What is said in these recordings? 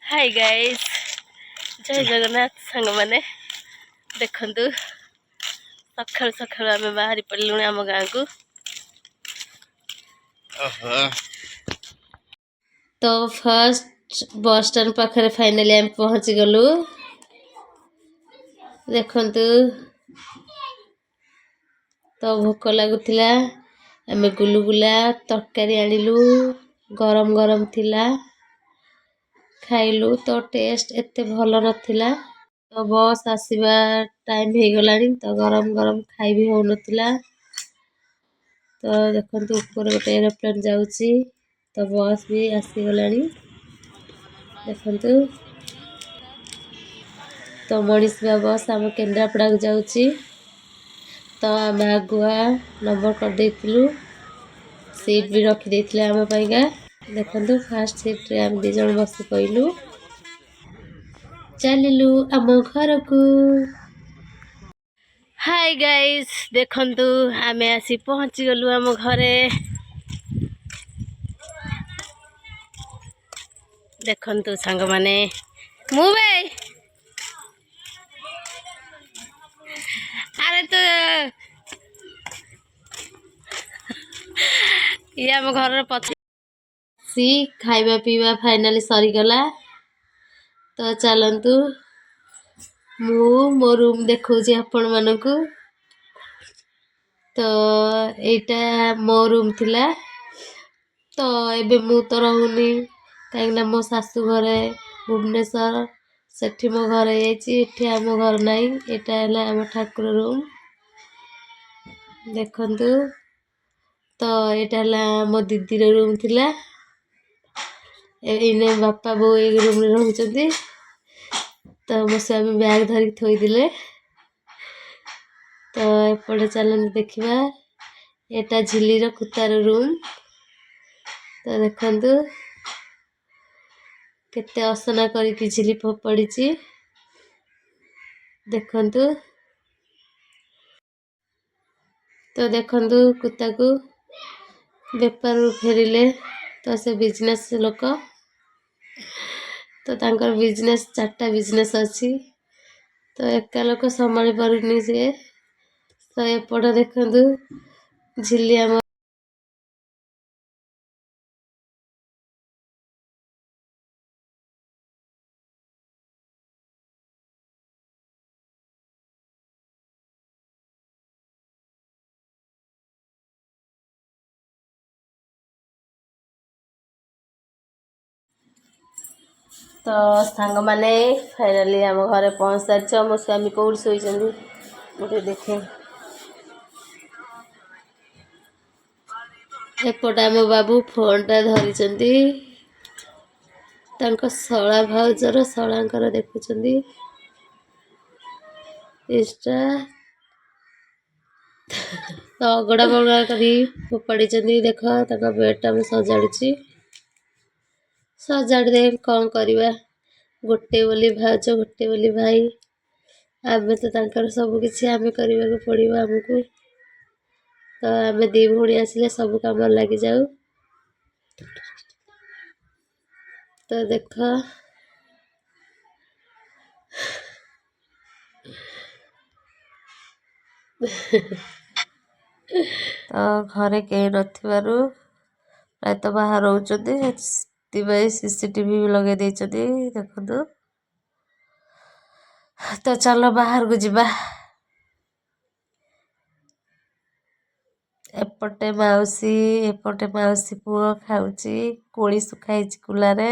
Hi guys जय जगन्नाथ सांग मैंने देखु सखा सखा आम बाहरी पड़लु आम गाँ को। तो फर्स्ट बस स्टैंड पाखे फाइनाली आम पहुँची गलु। देखु तो भोक लगुला आम गुलुगुला तरकारी आनिलु गरम गरम थिला खाइलु तो टेस्ट एते भल नथिला। तो बस आसवा टाइम हो गलानी तो गरम गरम खाई भी हो नथिला। तो देखो ऊपर गोटे एरोप्लेन जाउची तो बस भी आसीगलानी देखु। तो मनीषा बस आम केन्द्रापड़ा को जाउची तो आम आगुआ नंबर कर देइथिलु सीट भी रखी देइथिले आम पाइका। देखु फास्ट सीट रे आम 2 जन बसी पइलु चलिलु आम घर को। हाय गाइस देखंतु आमे आसी पहुँची गलु आम घरे। देखंतु सांग माने मुबे अरे तो ये आम घर पछ सी खाइबा पीवा फाइनाली सरी गला। तो चलंतु मु मो रूम देखौची आपण मानकू। तो एटा मो रूम थिला तो एबे मु तो रहूनी कहीं मो सासू घरे भुवनेश्वर सेठी मो घर ये आम घर नाई एटा आम ठाकुर रूम देखंतु। तो एटा मो दीदी रूम थिला एने बापा बो एक रूम रे रहउचंती। तो मो स्वामी बैग धरिक थोइदिले। तो एपटे चलन देखिबा एटा झिल्लीर कुतार रूम। तो देखंतु केते असना करिकि झिली पड़ीची देखंतु। तो देखंतु कुत्ता को बेपार फेरिले तो से बिजनेस लोक तो तांकर बिजनेस 4टा बिजनेस अच्छी तो एका लोक संभाली पारुनी से। तो एपटे देखंतु झिल्ली आम तो सांग माने फाइनाली आम घरे पहुँच सारी मो स्वामी कौट शोचंदी मुझे देखे। एपटे आम बाबू फोनटा धरिचंदी तांको शला भाउजर शलांकर देखुचंदी इंस्टा। तो अगड़ा बगड़ा करी फोपाड़ी देख तांको बेडटा मैं सजाड़ुची सजाड़ दे कौन करवा गोटे बोली भाउज गोटे बोली भाई आमे तो तांकर सब किछि आमे करबा को पड़िबो हमकू। तो आमे 2 भौणी आसिले सब काम लगी जाऊ। तो देख तो घरे कहीं नथिबारु प्राय तो बाहर रोचंती सीसीटीवी भी लगे देइचंती देखंतु। तो चलो बाहर को जिबा। एपटे मौसी पुओ खाउची कोली सुखाइची कुलारे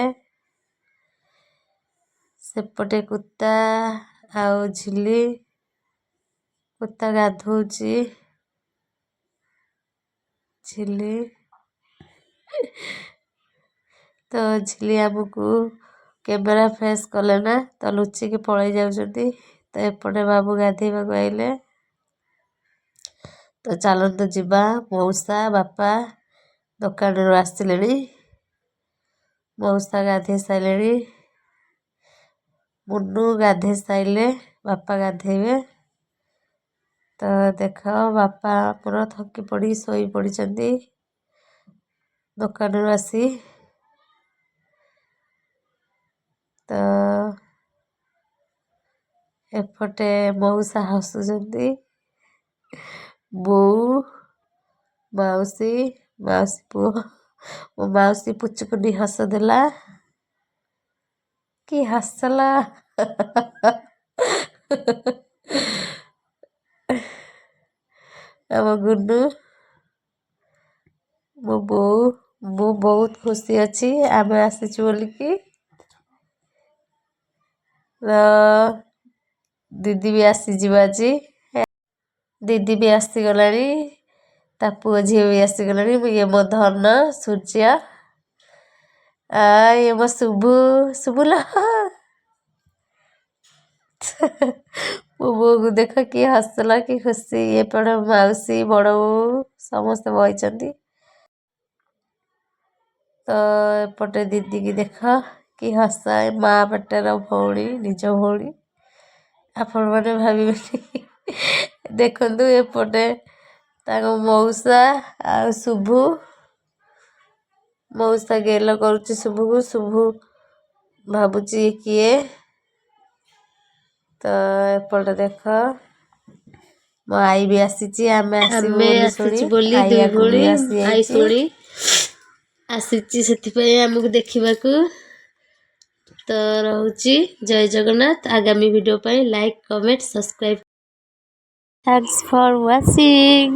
सेपटे कुत्ता आउ झिल्ली कुत्ता गाधौची झिल्ली। तो झिल्ली आमको कैमरा फेस कले ना तो लुचिकी पलि जाउछंती। तो एपटे बाबू गाधेइबा आइले तो चलंतु जिबा। मौसा बापा दुकान रू आसिलेनी मौसा गाधे साइलेनी मुन्नू गाधे साइले बापा गाधेइबे। तो देख बापा पूरा थकी पड़ी सोई पड़ीचंती दुकान रू आसी। तो एपटे मौसा हसुचंती बोऊ माउसी माउसी पुओ मो माउसी पुचुकुनी हस देला कि हसला ଆମ ଗୁନୁ ମୋ ବୋଉ ମୁଁ ବହୁତ ଖୁସି ଅଛି ଆମେ ଆସିଛୁ ବୋଲିକି दीदी भी आसीଯିବ ଆଜି दीदी भी आसीगलानी ता पुओ झील भी आसीगलानी ये मो धन सूर्या ये मो शुभु शुभुला मो बो को देख कि हसला कि खुशी ये पड़ मौसी बड़ बो समस्त बही तो एपटे दीदी की देख कि हसा माँ पेटर भौणी निज भौणी आपण मैंने भावी देखु एपटे मौसा आ शुभु मौसा गेल करुच्ची शुभु को शुभु भावुची किए तो एपटे देख मो आई भी आसी आम बोली दुई भौणी आई शुणी आसी आमको देखा तो रोची जय जगन्नाथ आगामी video like comment subscribe thanks for watching.